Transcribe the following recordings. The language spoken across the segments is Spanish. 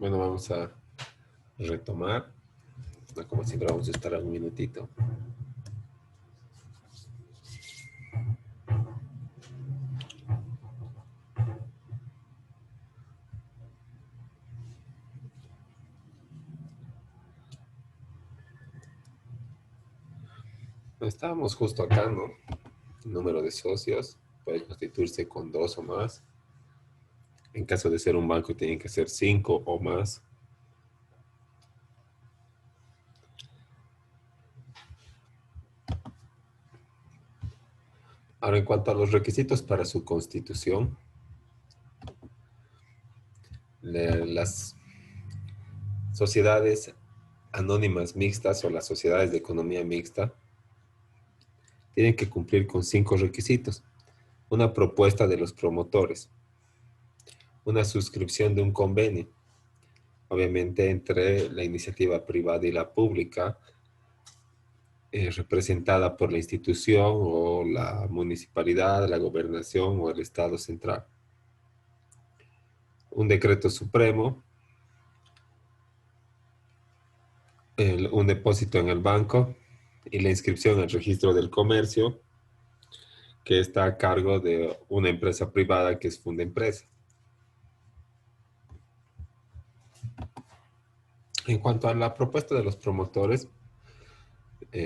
Bueno, vamos a retomar. Como siempre, vamos a estar un minutito. Estábamos justo acá, ¿no? El número de socios puede constituirse con 2 o más. En caso de ser un banco, tienen que ser 5 o más. Ahora, en cuanto a los requisitos para su constitución, las sociedades anónimas mixtas o las sociedades de economía mixta tienen que cumplir con 5 requisitos. Una propuesta de los promotores, una suscripción de un convenio, obviamente entre la iniciativa privada y la pública, representada por la institución o la municipalidad, la gobernación o el Estado central. Un decreto supremo, un depósito en el banco y la inscripción al registro del comercio, que está a cargo de una empresa privada que es Fundempresa. En cuanto a la propuesta de los promotores,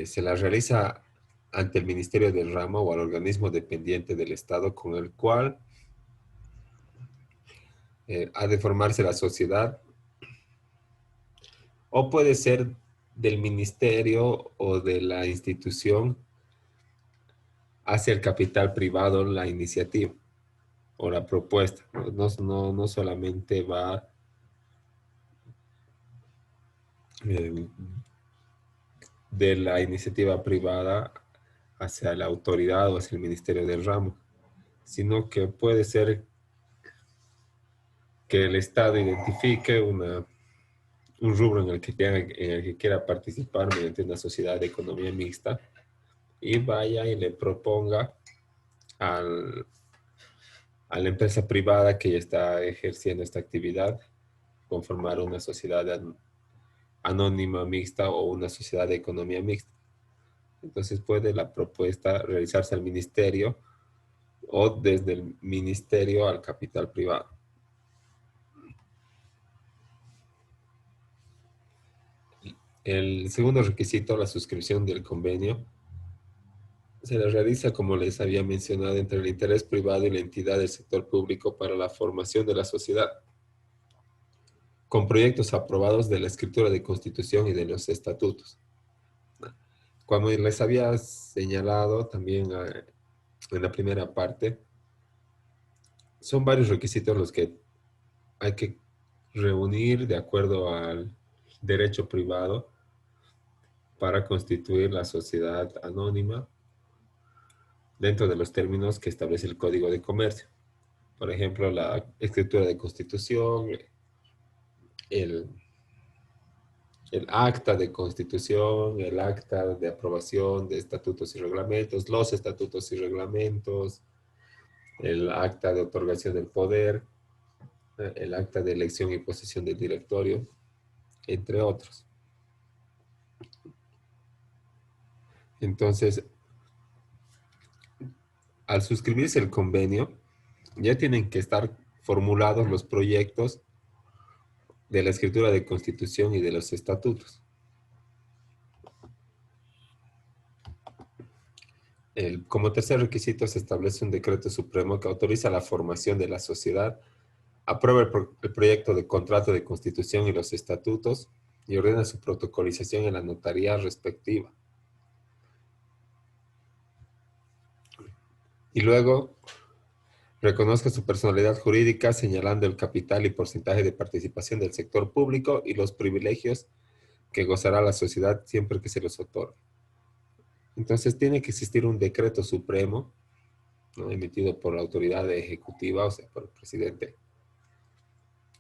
se la realiza ante el Ministerio del Ramo o al organismo dependiente del Estado con el cual ha de formarse la sociedad, o puede ser del ministerio o de la institución hacia el capital privado la iniciativa o la propuesta. No solamente va eh, de la iniciativa privada hacia la autoridad o hacia el ministerio del ramo, sino que puede ser que el Estado identifique un rubro en el que quiera participar mediante una sociedad de economía mixta y vaya y le proponga al, a la empresa privada que ya está ejerciendo esta actividad conformar una sociedad anónima mixta o una sociedad de economía mixta. Entonces puede la propuesta realizarse al ministerio o desde el ministerio al capital privado. El segundo requisito, la suscripción del convenio, se la realiza, como les había mencionado, entre el interés privado y la entidad del sector público para la formación de la sociedad, con proyectos aprobados de la escritura de constitución y de los estatutos. Como les había señalado también en la primera parte, son varios requisitos los que hay que reunir de acuerdo al derecho privado para constituir la sociedad anónima dentro de los términos que establece el Código de Comercio. Por ejemplo, la escritura de constitución, el, el acta de constitución, el acta de aprobación de estatutos y reglamentos, los estatutos y reglamentos, el acta de otorgación del poder, el acta de elección y posesión del directorio, entre otros. Entonces, al suscribirse el convenio, ya tienen que estar formulados los proyectos de la escritura de constitución y de los estatutos. Como tercer requisito se establece un decreto supremo que autoriza la formación de la sociedad, aprueba el proyecto de contrato de constitución y los estatutos y ordena su protocolización en la notaría respectiva. Y luego reconozca su personalidad jurídica señalando el capital y porcentaje de participación del sector público y los privilegios que gozará la sociedad siempre que se los otorgue. Entonces tiene que existir un decreto supremo, ¿no?, emitido por la autoridad ejecutiva, o sea, por el presidente,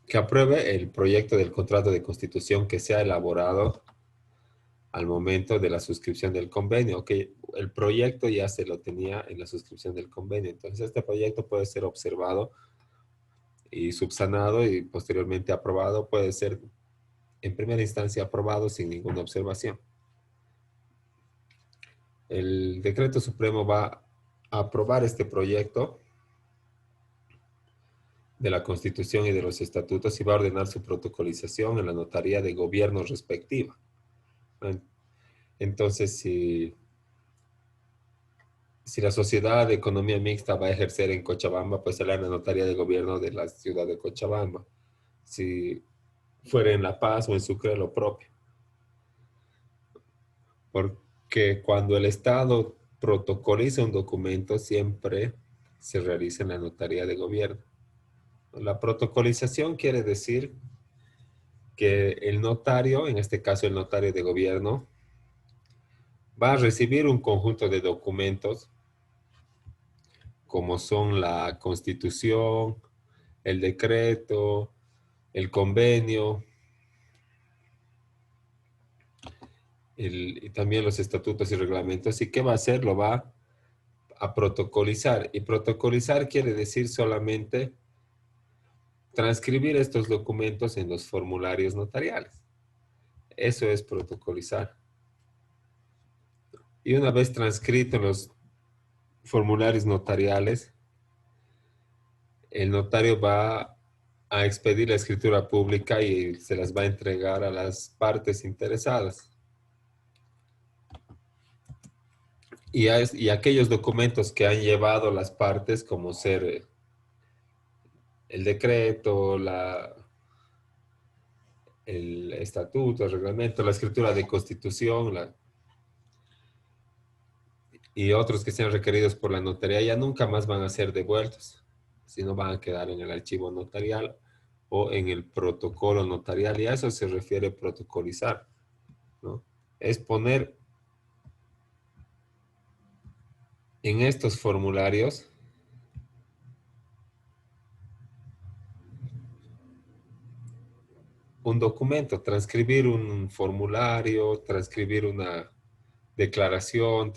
que apruebe el proyecto del contrato de constitución que sea elaborado al momento de la suscripción del convenio, que el proyecto ya se lo tenía en la suscripción del convenio. Entonces este proyecto puede ser observado y subsanado y posteriormente aprobado, puede ser en primera instancia aprobado sin ninguna observación. El decreto supremo va a aprobar este proyecto de la Constitución y de los estatutos y va a ordenar su protocolización en la notaría de gobierno respectiva. Entonces, si la sociedad de economía mixta va a ejercer en Cochabamba, pues será en la notaría de gobierno de la ciudad de Cochabamba. Si fuera en La Paz o en Sucre, lo propio. Porque cuando el Estado protocoliza un documento, siempre se realiza en la notaría de gobierno. La protocolización quiere decir que el notario, en este caso el notario de gobierno, va a recibir un conjunto de documentos como son la Constitución, el decreto, el convenio, y también los estatutos y reglamentos. ¿Y qué va a hacer? Lo va a protocolizar. Y protocolizar quiere decir solamente transcribir estos documentos en los formularios notariales. Eso es protocolizar. Y una vez transcrito en los formularios notariales, el notario va a expedir la escritura pública y se las va a entregar a las partes interesadas. Y aquellos documentos que han llevado las partes, como ser el decreto, el estatuto, el reglamento, la escritura de constitución y otros que sean requeridos por la notaría, ya nunca más van a ser devueltos, sino van a quedar en el archivo notarial o en el protocolo notarial, y a eso se refiere protocolizar, ¿no? Es poner en estos formularios un documento, transcribir un formulario, transcribir una declaración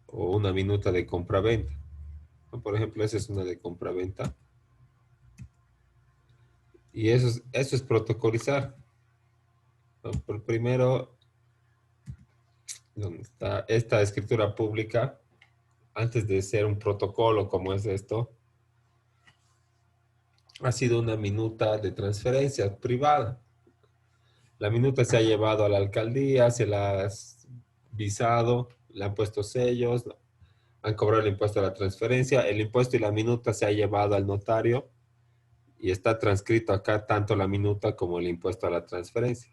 o una minuta de compraventa. Por ejemplo, esa es una de compraventa. Y eso es protocolizar, ¿no? Por primero, donde está esta escritura pública, antes de ser un protocolo como es esto, ha sido una minuta de transferencia privada. La minuta se ha llevado a la alcaldía, se la ha visado, le han puesto sellos, han cobrado el impuesto a la transferencia, el impuesto y la minuta se ha llevado al notario y está transcrito acá tanto la minuta como el impuesto a la transferencia.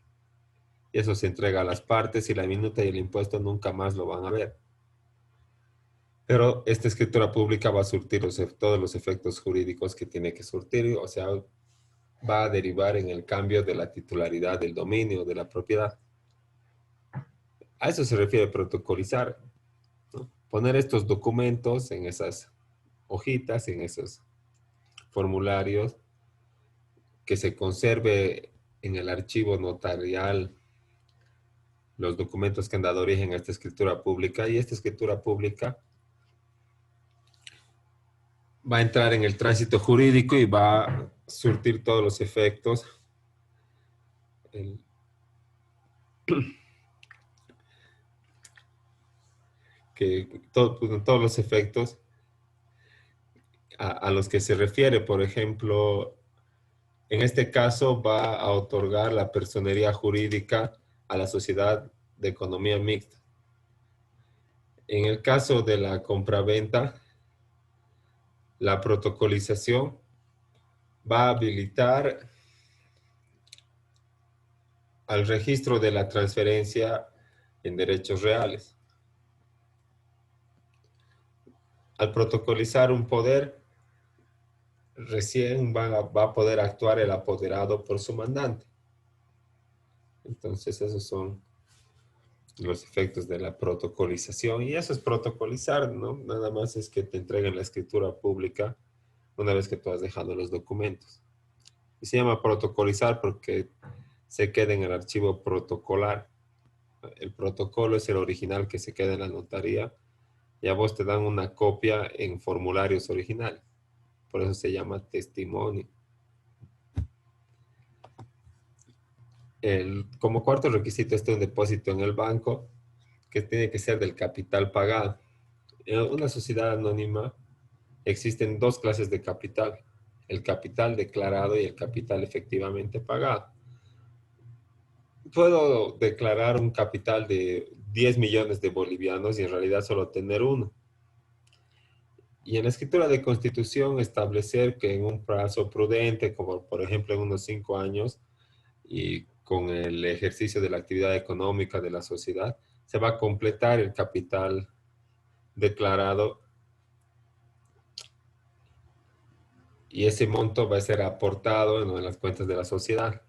Y eso se entrega a las partes y la minuta y el impuesto nunca más lo van a ver. Pero esta escritura pública va a surtir todos los efectos jurídicos que tiene que surtir, o sea, va a derivar en el cambio de la titularidad del dominio, de la propiedad. A eso se refiere protocolizar, ¿no? Poner estos documentos en esas hojitas, en esos formularios, que se conserve en el archivo notarial los documentos que han dado origen a esta escritura pública, y esta escritura pública va a entrar en el tránsito jurídico y va a surtir todos los efectos, el, todos los efectos a los que se refiere. Por ejemplo, en este caso va a otorgar la personería jurídica a la sociedad de economía mixta. En el caso de la compraventa, la protocolización va a habilitar al registro de la transferencia en derechos reales. Al protocolizar un poder, recién va a poder actuar el apoderado por su mandante. Entonces, esos son los efectos de la protocolización. Y eso es protocolizar, ¿no? Nada más es que te entreguen la escritura pública una vez que tú has dejado los documentos. Y se llama protocolizar porque se queda en el archivo protocolar. El protocolo es el original que se queda en la notaría y a vos te dan una copia en formularios originales. Por eso se llama testimonio. Como cuarto requisito está un depósito en el banco que tiene que ser del capital pagado. En una sociedad anónima existen dos clases de capital, el capital declarado y el capital efectivamente pagado. Puedo declarar un capital de 10 millones de bolivianos y en realidad solo tener uno. Y en la escritura de constitución establecer que en un plazo prudente, como por ejemplo en unos 5 años, y con el ejercicio de la actividad económica de la sociedad, se va a completar el capital declarado y ese monto va a ser aportado en las cuentas de la sociedad.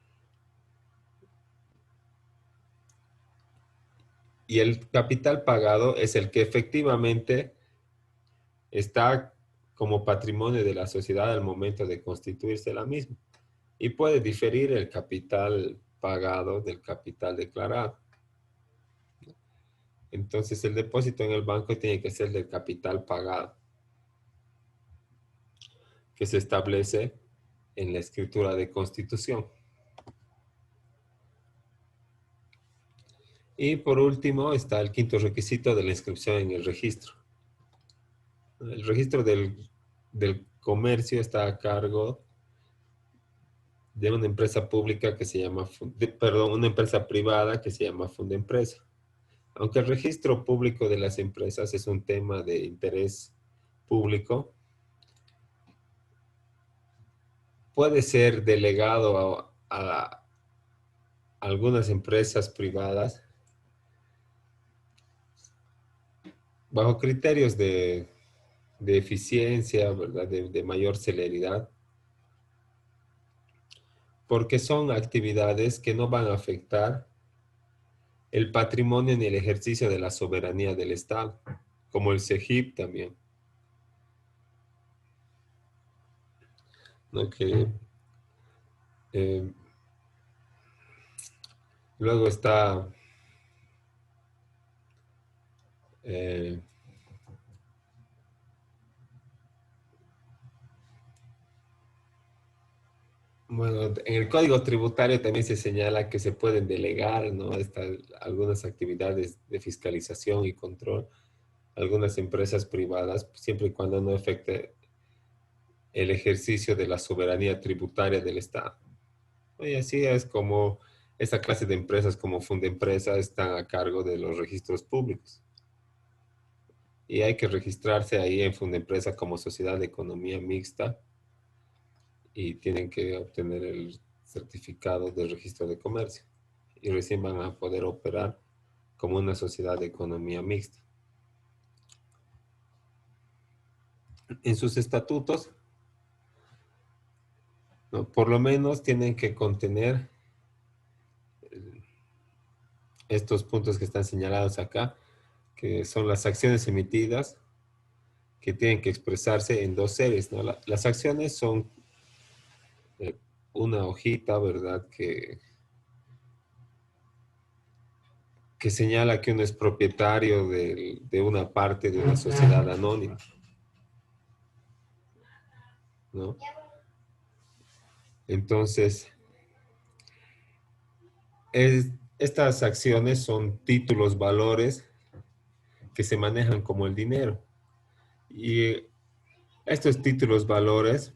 Y el capital pagado es el que efectivamente está como patrimonio de la sociedad al momento de constituirse la misma. Y puede diferir el capital pagado del capital declarado. Entonces el depósito en el banco tiene que ser del capital pagado, que se establece en la escritura de constitución. Y por último está el quinto requisito de la inscripción en el registro. El registro del comercio está a cargo de una empresa pública que se llama, perdón, una empresa privada que se llama Fundempresa. Aunque el registro público de las empresas es un tema de interés público, puede ser delegado a algunas empresas privadas bajo criterios de eficiencia, ¿verdad? De mayor celeridad, porque son actividades que no van a afectar el patrimonio ni el ejercicio de la soberanía del Estado, como el CEGIP también, ¿no? Que eh, luego está eh, bueno, en el Código Tributario también se señala que se pueden delegar, ¿no? Algunas actividades de fiscalización y control, algunas empresas privadas, siempre y cuando no afecte el ejercicio de la soberanía tributaria del Estado. Y así es como esta clase de empresas como Fundempresa están a cargo de los registros públicos. Y hay que registrarse ahí en Fundempresa como sociedad de economía mixta y tienen que obtener el certificado de registro de comercio. Y recién van a poder operar como una sociedad de economía mixta. En sus estatutos, ¿no? Por lo menos tienen que contener estos puntos que están señalados acá, que son las acciones emitidas, que tienen que expresarse en dos series, ¿no? Las acciones son eh, una hojita, ¿verdad? Que señala que uno es propietario de una parte de una sociedad anónima, ¿no? Entonces, estas acciones son títulos, valores que se manejan como el dinero. Y estos títulos, valores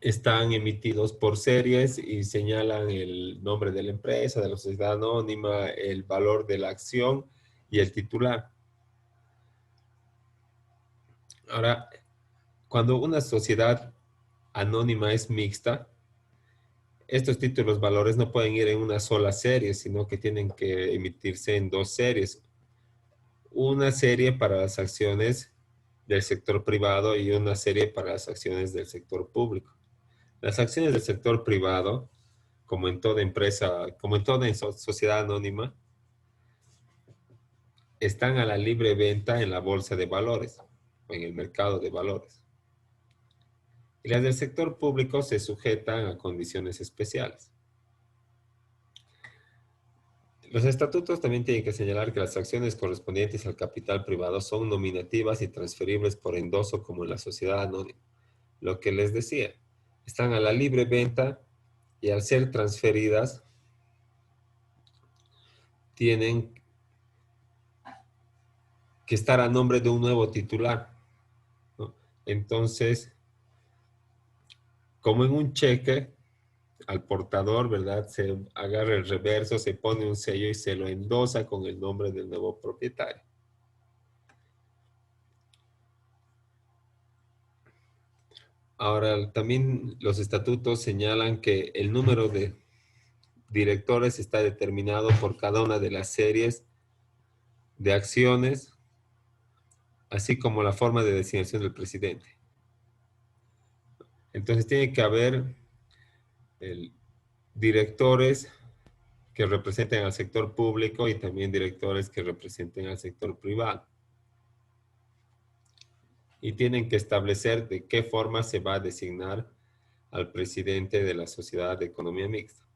están emitidos por series y señalan el nombre de la empresa, de la sociedad anónima, el valor de la acción y el titular. Ahora, cuando una sociedad anónima es mixta, estos títulos valores no pueden ir en una sola serie, sino que tienen que emitirse en dos series. Una serie para las acciones del sector privado y una serie para las acciones del sector público. Las acciones del sector privado, como en toda empresa, como en toda sociedad anónima, están a la libre venta en la bolsa de valores o en el mercado de valores. Y las del sector público se sujetan a condiciones especiales. Los estatutos también tienen que señalar que las acciones correspondientes al capital privado son nominativas y transferibles por endoso como en la sociedad anónima. lo que les decía. Están a la libre venta y al ser transferidas tienen que estar a nombre de un nuevo titular, ¿no? Entonces, como en un cheque, al portador, ¿verdad? Se agarra el reverso, se pone un sello y se lo endosa con el nombre del nuevo propietario. Ahora, también los estatutos señalan que el número de directores está determinado por cada una de las series de acciones, así como la forma de designación del presidente. Entonces tiene que haber directores que representen al sector público y también directores que representen al sector privado. Y tienen que establecer de qué forma se va a designar al presidente de la sociedad de economía mixta.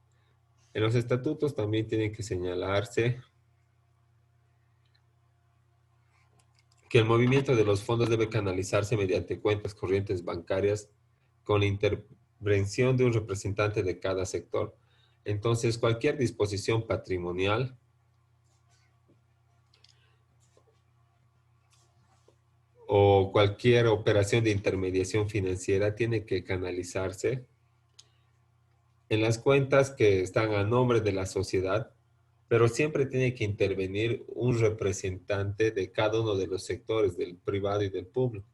En los estatutos también tiene que señalarse que el movimiento de los fondos debe canalizarse mediante cuentas corrientes bancarias con la intervención de un representante de cada sector. Entonces, cualquier disposición patrimonial o cualquier operación de intermediación financiera tiene que canalizarse en las cuentas que están a nombre de la sociedad, pero siempre tiene que intervenir un representante de cada uno de los sectores, del privado y del público.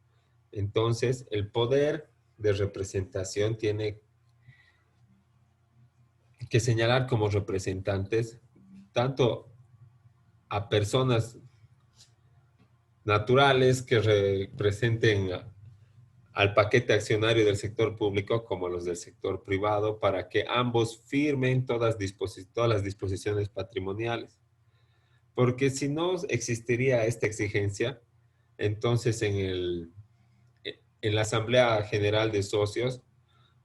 Entonces, el poder de representación tiene que señalar como representantes tanto a personas naturales que representen al paquete accionario del sector público como los del sector privado para que ambos firmen todas las disposiciones patrimoniales. Porque si no existiría esta exigencia, entonces en la Asamblea General de Socios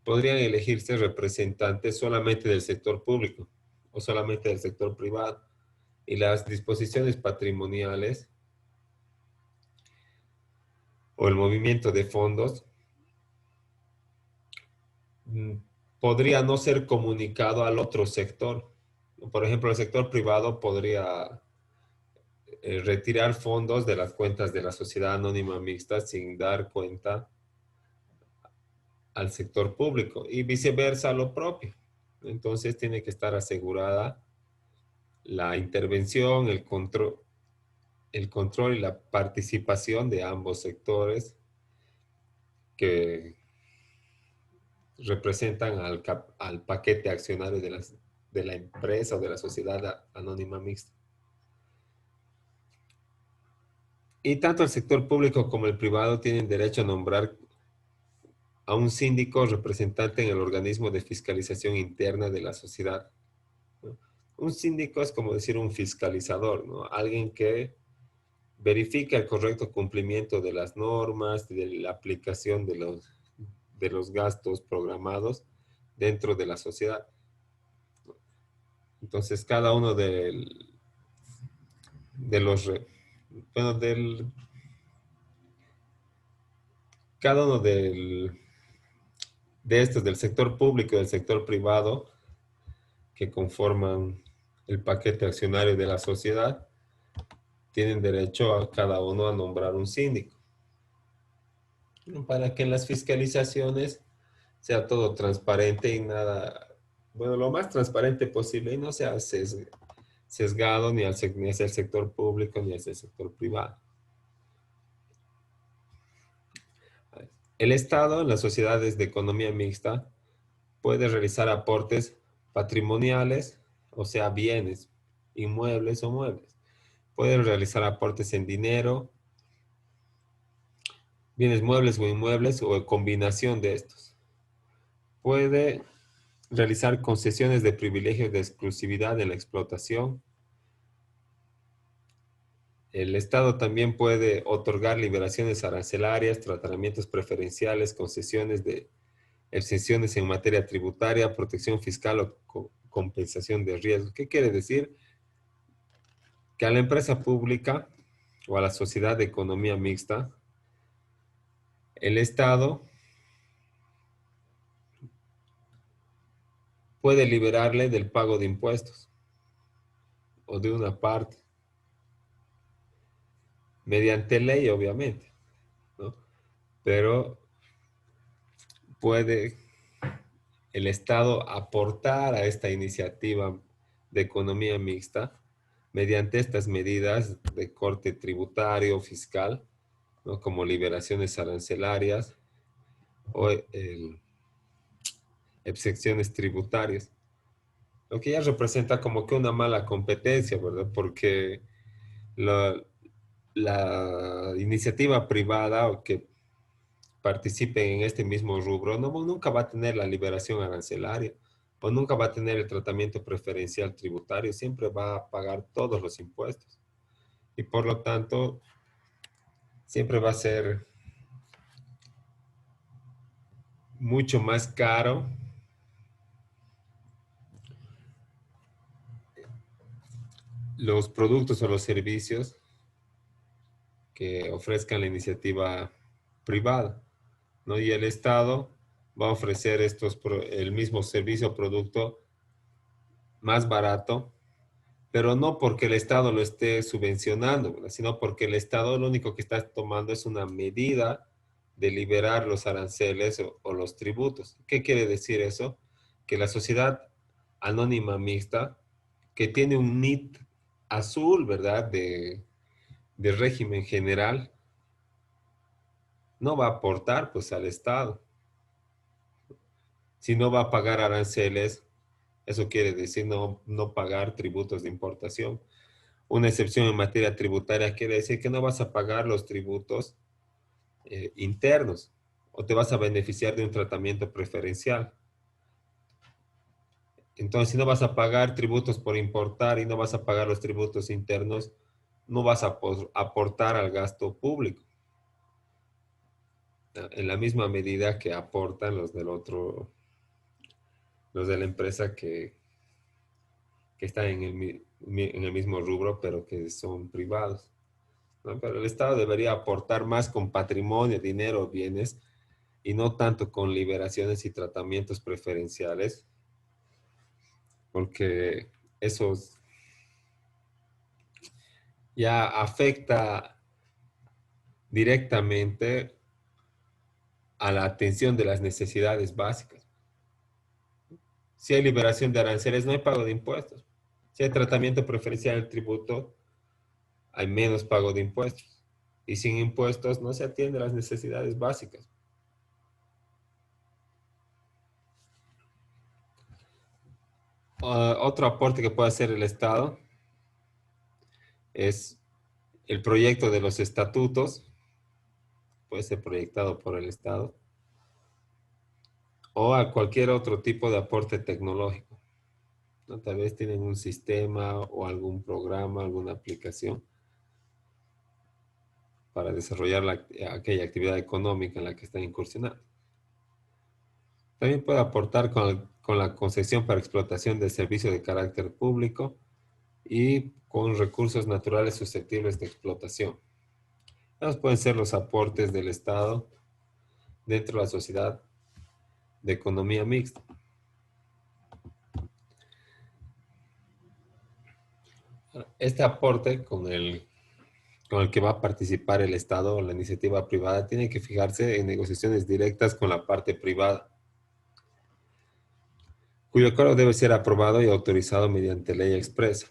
podrían elegirse representantes solamente del sector público o solamente del sector privado. Y las disposiciones patrimoniales o el movimiento de fondos mm, podría no ser comunicado al otro sector. Por ejemplo, el sector privado podría retirar fondos de las cuentas de la sociedad anónima mixta sin dar cuenta al sector público y viceversa lo propio. Entonces tiene que estar asegurada la intervención, el control y la participación de ambos sectores que representan al paquete accionario de la empresa o de la sociedad anónima mixta. Y tanto el sector público como el privado tienen derecho a nombrar a un síndico representante en el organismo de fiscalización interna de la sociedad, ¿no? Un síndico es como decir un fiscalizador, ¿no? Alguien que verifica el correcto cumplimiento de las normas, de la aplicación de los gastos programados dentro de la sociedad. Entonces, cada uno de los, bueno, cada uno de estos, del sector público y del sector privado, que conforman el paquete accionario de la sociedad, tienen derecho a cada uno a nombrar un síndico, ¿no? Para que en las fiscalizaciones sea todo transparente y nada, bueno, lo más transparente posible y no sea sesgado ni hacia el sector público ni hacia el sector privado. El Estado en las sociedades de economía mixta puede realizar aportes patrimoniales, o sea, bienes, inmuebles o muebles. Puede realizar aportes en dinero, bienes muebles o inmuebles o combinación de estos. Puede realizar concesiones de privilegios de exclusividad en la explotación. El Estado también puede otorgar liberaciones arancelarias, tratamientos preferenciales, concesiones de exenciones en materia tributaria, protección fiscal o compensación de riesgos. ¿Qué quiere decir? Que a la empresa pública o a la sociedad de economía mixta, el Estado puede liberarle del pago de impuestos o de una parte, mediante ley, obviamente, ¿no? Pero puede el Estado aportar a esta iniciativa de economía mixta mediante estas medidas de corte tributario, fiscal, ¿no? Como liberaciones arancelarias o excepciones tributarias, lo que ya representa como que una mala competencia, ¿verdad? Porque la, la iniciativa privada o que participe en este mismo rubro nunca va a tener la liberación arancelaria o nunca va a tener el tratamiento preferencial tributario, siempre va a pagar todos los impuestos y por lo tanto siempre va a ser mucho más caro los productos o los servicios que ofrezcan la iniciativa privada, ¿no? Y el Estado va a ofrecer el mismo servicio o producto más barato, pero no porque el Estado lo esté subvencionando, ¿verdad? Sino porque el Estado lo único que está tomando es una medida de liberar los aranceles o los tributos. ¿Qué quiere decir eso? Que la sociedad anónima mixta, que tiene un NIT azul, ¿verdad? De régimen general, no va a aportar pues al Estado. Si no va a pagar aranceles, eso quiere decir no pagar tributos de importación. Una excepción en materia tributaria quiere decir que no vas a pagar los tributos internos o te vas a beneficiar de un tratamiento preferencial. Entonces, si no vas a pagar tributos por importar y no vas a pagar los tributos internos, no vas a aportar al gasto público en la misma medida que aportan los de la empresa que están en el mismo rubro, pero que son privados, ¿no? Pero el Estado debería aportar más con patrimonio, dinero, bienes, y no tanto con liberaciones y tratamientos preferenciales, porque eso ya afecta directamente a la atención de las necesidades básicas. Si hay liberación de aranceles, no hay pago de impuestos. Si hay tratamiento preferencial del tributo, hay menos pago de impuestos. Y sin impuestos no se atienden las necesidades básicas. Otro aporte que puede hacer el Estado es el proyecto de los estatutos, puede ser proyectado por el Estado, o a cualquier otro tipo de aporte tecnológico, ¿no? Tal vez tienen un sistema o algún programa, alguna aplicación para desarrollar aquella actividad económica en la que están incursionando. También puede aportar con la concesión para explotación de servicios de carácter público y con recursos naturales susceptibles de explotación. Esos pueden ser los aportes del Estado dentro de la sociedad de economía mixta. Este aporte con el que va a participar el Estado o la iniciativa privada tiene que fijarse en negociaciones directas con la parte privada, cuyo acuerdo debe ser aprobado y autorizado mediante ley expresa.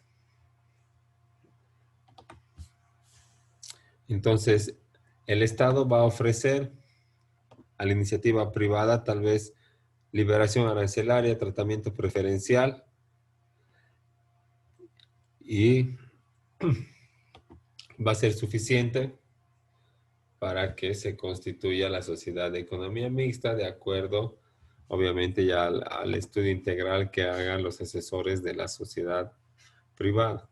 Entonces, el Estado va a ofrecer a la iniciativa privada tal vez liberación arancelaria, tratamiento preferencial y va a ser suficiente para que se constituya la sociedad de economía mixta de acuerdo, obviamente, ya al estudio integral que hagan los asesores de la sociedad privada.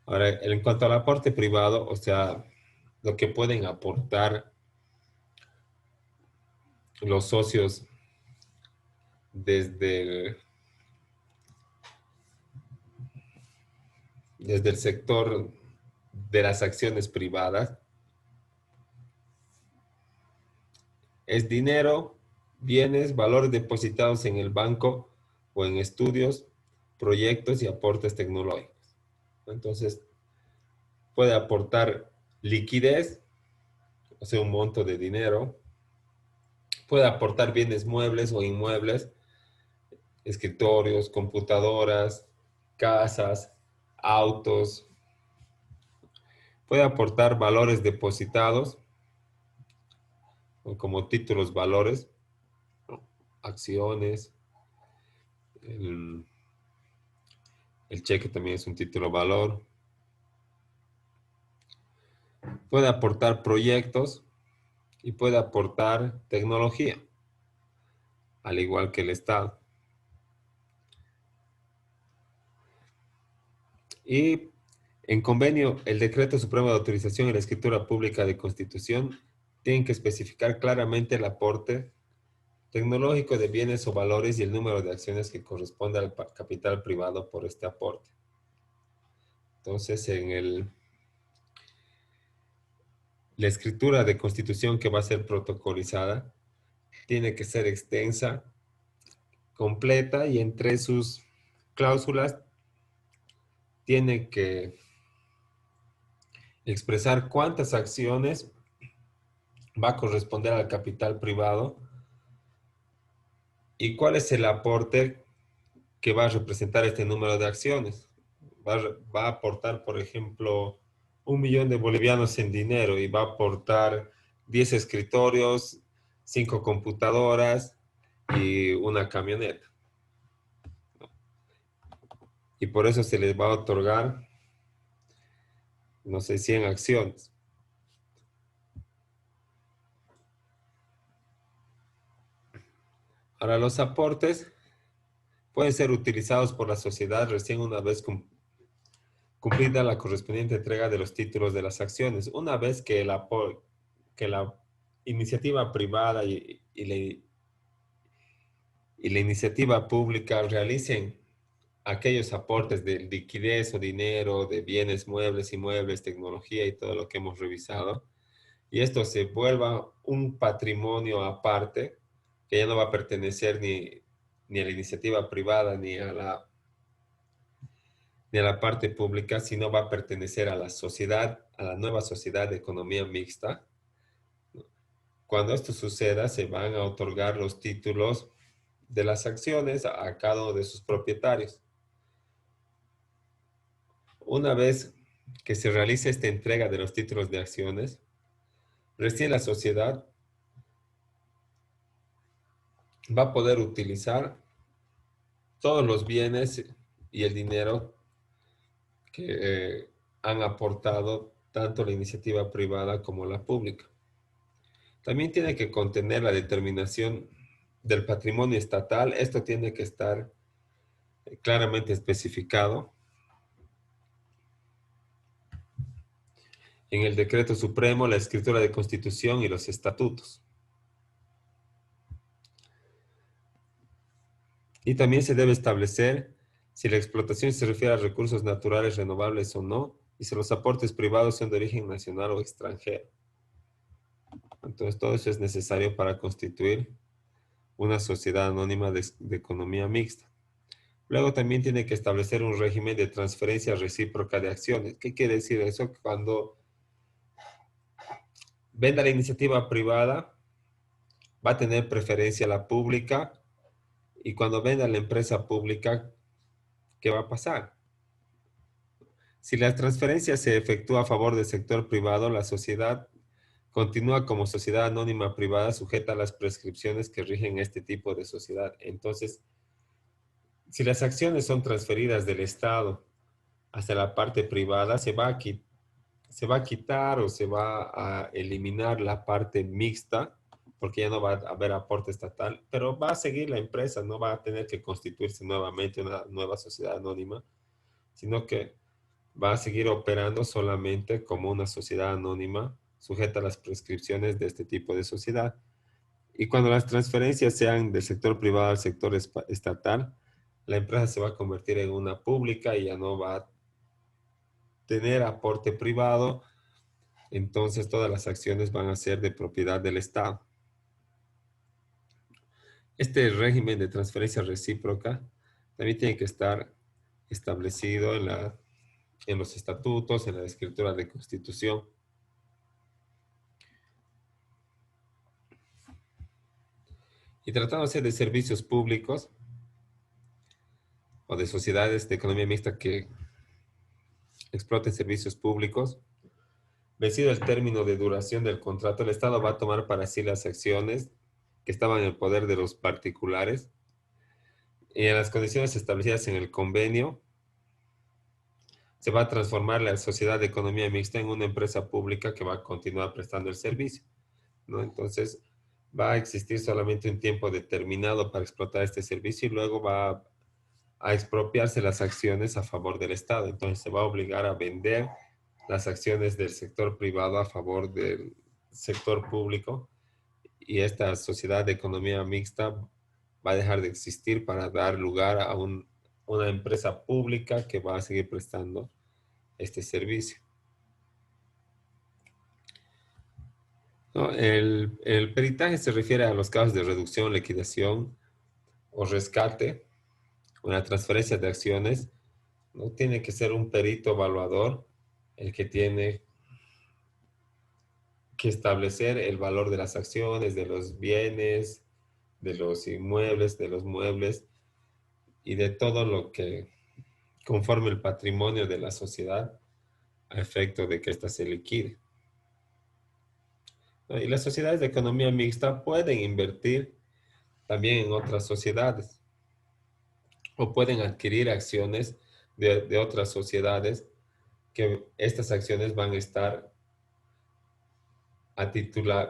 Ahora, en cuanto al aporte privado, o sea, lo que pueden aportar los socios desde desde el sector de las acciones privadas es dinero bienes, valores depositados en el banco o en estudios, proyectos y aportes tecnológicos. Entonces, puede aportar liquidez, o sea, un monto de dinero. Puede aportar bienes muebles o inmuebles, escritorios, computadoras, casas, autos. Puede aportar valores depositados, como títulos valores, acciones. El, el cheque también es un título valor. Puede aportar proyectos y puede aportar tecnología, al igual que el Estado. Y en convenio, el Decreto Supremo de Autorización y la Escritura Pública de Constitución tienen que especificar claramente el aporte tecnológico de bienes o valores y el número de acciones que corresponde al capital privado por este aporte. Entonces, la escritura de constitución que va a ser protocolizada tiene que ser extensa, completa y entre sus cláusulas tiene que expresar cuántas acciones va a corresponder al capital privado y cuál es el aporte que va a representar este número de acciones. Va a aportar, por ejemplo, 1 millón de bolivianos en dinero y va a aportar 10 escritorios, 5 computadoras y una camioneta. Y por eso se les va a otorgar, no sé, 100 acciones. Ahora, los aportes pueden ser utilizados por la sociedad recién una vez cumplida la correspondiente entrega de los títulos de las acciones. Una vez que la iniciativa privada y la iniciativa pública realicen aquellos aportes de liquidez o dinero, de bienes muebles, inmuebles, tecnología y todo lo que hemos revisado, y esto se vuelva un patrimonio aparte, que ya no va a pertenecer ni a la iniciativa privada ni a la parte pública, sino va a pertenecer a la sociedad, a la nueva sociedad de economía mixta. Cuando esto suceda, se van a otorgar los títulos de las acciones a cada uno de sus propietarios. Una vez que se realice esta entrega de los títulos de acciones, recién la sociedad va a poder utilizar todos los bienes y el dinero que han aportado tanto la iniciativa privada como la pública. También tiene que contener la determinación del patrimonio estatal. Esto tiene que estar claramente especificado en el decreto supremo, la escritura de constitución y los estatutos. Y también se debe establecer si la explotación se refiere a recursos naturales renovables o no, y si los aportes privados son de origen nacional o extranjero. Entonces, todo eso es necesario para constituir una sociedad anónima de economía mixta. Luego también tiene que establecer un régimen de transferencia recíproca de acciones. ¿Qué quiere decir eso? Cuando venda la iniciativa privada, va a tener preferencia la pública, y cuando venda la empresa pública, ¿qué va a pasar? Si la transferencia se efectúa a favor del sector privado, la sociedad continúa como sociedad anónima privada sujeta a las prescripciones que rigen este tipo de sociedad. Entonces, si las acciones son transferidas del Estado hacia la parte privada, se va a quitar o se va a eliminar la parte mixta, porque ya no va a haber aporte estatal, pero va a seguir la empresa, no va a tener que constituirse nuevamente una nueva sociedad anónima, sino que va a seguir operando solamente como una sociedad anónima sujeta a las prescripciones de este tipo de sociedad. Y cuando las transferencias sean del sector privado al sector estatal, la empresa se va a convertir en una pública y ya no va a tener aporte privado, entonces todas las acciones van a ser de propiedad del Estado. Este régimen de transferencia recíproca también tiene que estar establecido en los estatutos, en la escritura de constitución. Y tratándose de servicios públicos o de sociedades de economía mixta que exploten servicios públicos, vencido el término de duración del contrato, el Estado va a tomar para sí las acciones que estaban en el poder de los particulares y en las condiciones establecidas en el convenio se va a transformar la sociedad de economía mixta en una empresa pública que va a continuar prestando el servicio, ¿no? Entonces, va a existir solamente un tiempo determinado para explotar este servicio y luego va a expropiarse las acciones a favor del Estado. Entonces, se va a obligar a vender las acciones del sector privado a favor del sector público y esta sociedad de economía mixta va a dejar de existir para dar lugar a una empresa pública que va a seguir prestando este servicio. ¿No? El peritaje se refiere a los casos de reducción, liquidación o rescate, una transferencia de acciones. No tiene que ser un perito evaluador el que tiene que establecer el valor de las acciones, de los bienes, de los inmuebles, de los muebles y de todo lo que conforme el patrimonio de la sociedad a efecto de que ésta se liquide. Y las sociedades de economía mixta pueden invertir también en otras sociedades o pueden adquirir acciones de otras sociedades que estas acciones van a estar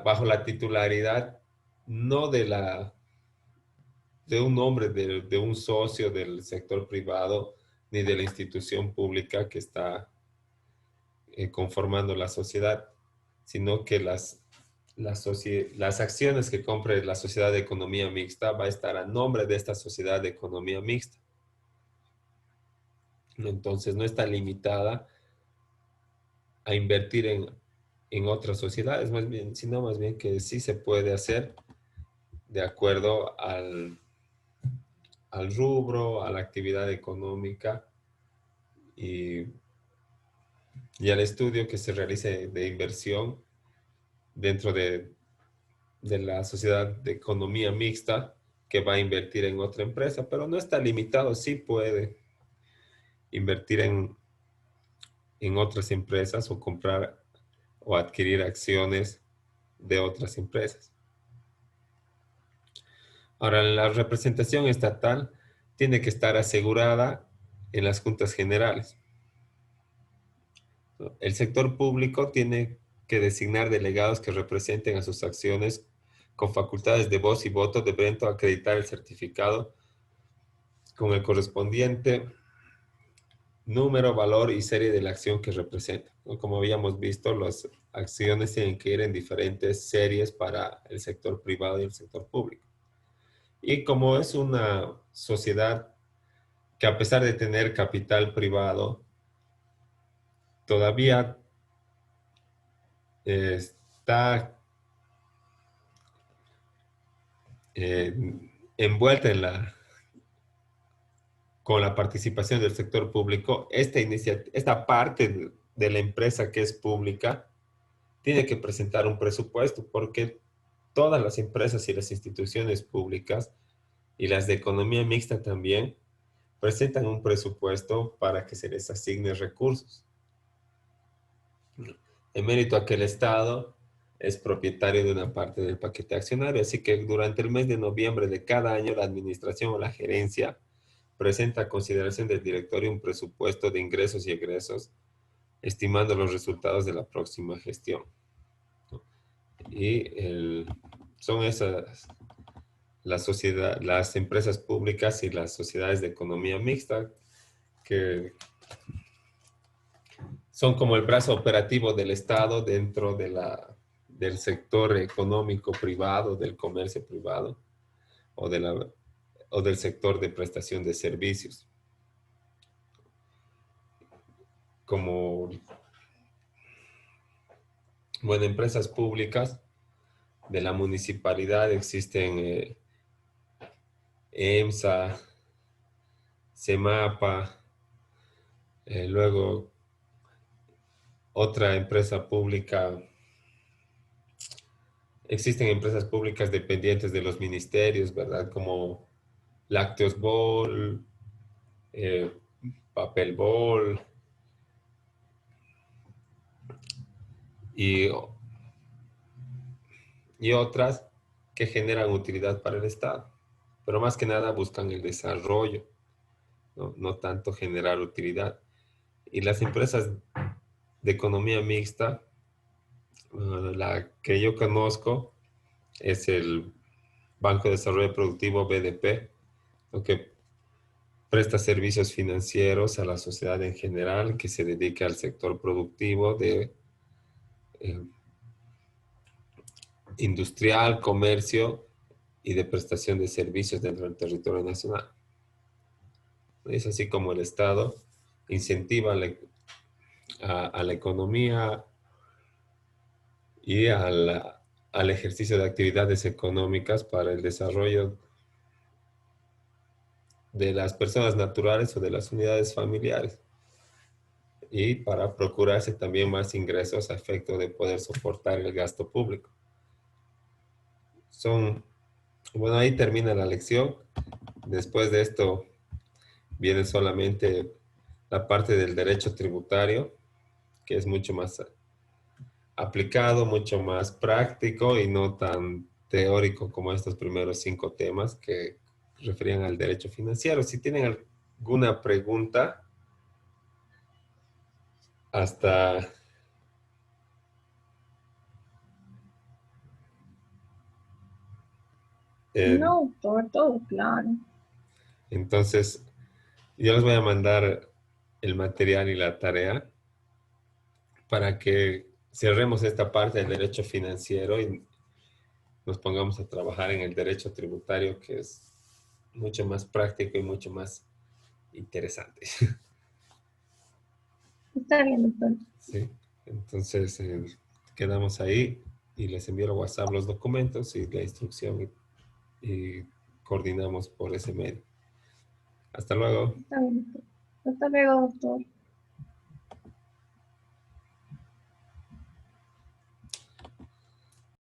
bajo la titularidad no de un hombre, de un socio del sector privado, ni de la institución pública que está conformando la sociedad, sino que las acciones que compre la sociedad de economía mixta va a estar a nombre de esta sociedad de economía mixta. Entonces no está limitada a invertir en otras sociedades, más bien, sino más bien que sí se puede hacer de acuerdo al rubro, a la actividad económica y, y al estudio que se realice de inversión dentro de la sociedad de economía mixta que va a invertir en otra empresa, pero no está limitado, sí puede invertir en otras empresas o comprar o adquirir acciones de otras empresas. Ahora, la representación estatal tiene que estar asegurada en las juntas generales. El sector público tiene que designar delegados que representen a sus acciones con facultades de voz y voto, deberán acreditar el certificado con el correspondiente número, valor y serie de la acción que representa. Como habíamos visto, las acciones tienen que ir en diferentes series para el sector privado y el sector público. Y como es una sociedad que a pesar de tener capital privado, todavía está eh, envuelta con la participación del sector público, esta parte de la empresa que es pública tiene que presentar un presupuesto porque todas las empresas y las instituciones públicas y las de economía mixta también presentan un presupuesto para que se les asigne recursos. En mérito a que el Estado es propietario de una parte del paquete accionario, así que durante el mes de noviembre de cada año la administración o la gerencia presenta a consideración del directorio un presupuesto de ingresos y egresos, estimando los resultados de la próxima gestión. Y son esas las empresas públicas y las sociedades de economía mixta que son como el brazo operativo del Estado dentro del sector económico privado, del comercio privado o, o del sector de prestación de servicios. Como, bueno, empresas públicas de la municipalidad existen EMSA, CEMAPA, luego otra empresa pública. Existen empresas públicas dependientes de los ministerios, ¿verdad? Como Lácteos Bol, eh, Papel Bol y, y otras que generan utilidad para el Estado. Pero más que nada buscan el desarrollo, no, no tanto generar utilidad. Y las empresas de economía mixta, la que yo conozco es el Banco de Desarrollo Productivo BDP, lo que presta servicios financieros a la sociedad en general que se dedica al sector productivo de eh, industrial, comercio y de prestación de servicios dentro del territorio nacional. Es así como el Estado incentiva a la economía y al ejercicio de actividades económicas para el desarrollo de las personas naturales o de las unidades familiares y para procurarse también más ingresos a efecto de poder soportar el gasto público. Bueno, ahí termina la lección. Después de esto viene solamente la parte del derecho tributario, que es mucho más aplicado, mucho más práctico y no tan teórico como estos primeros 5 temas que referían al derecho financiero. Si tienen alguna pregunta, hasta eh, No, doctor, todo claro. entonces yo les voy a mandar el material y la tarea para que cerremos esta parte del derecho financiero y nos pongamos a trabajar en el derecho tributario, que es mucho más práctico y mucho más interesante. Está bien, doctor. ¿Sí? Entonces, quedamos ahí y les envío al WhatsApp los documentos y la instrucción y coordinamos por ese medio. Hasta luego. Está bien, doctor. Hasta luego, doctor.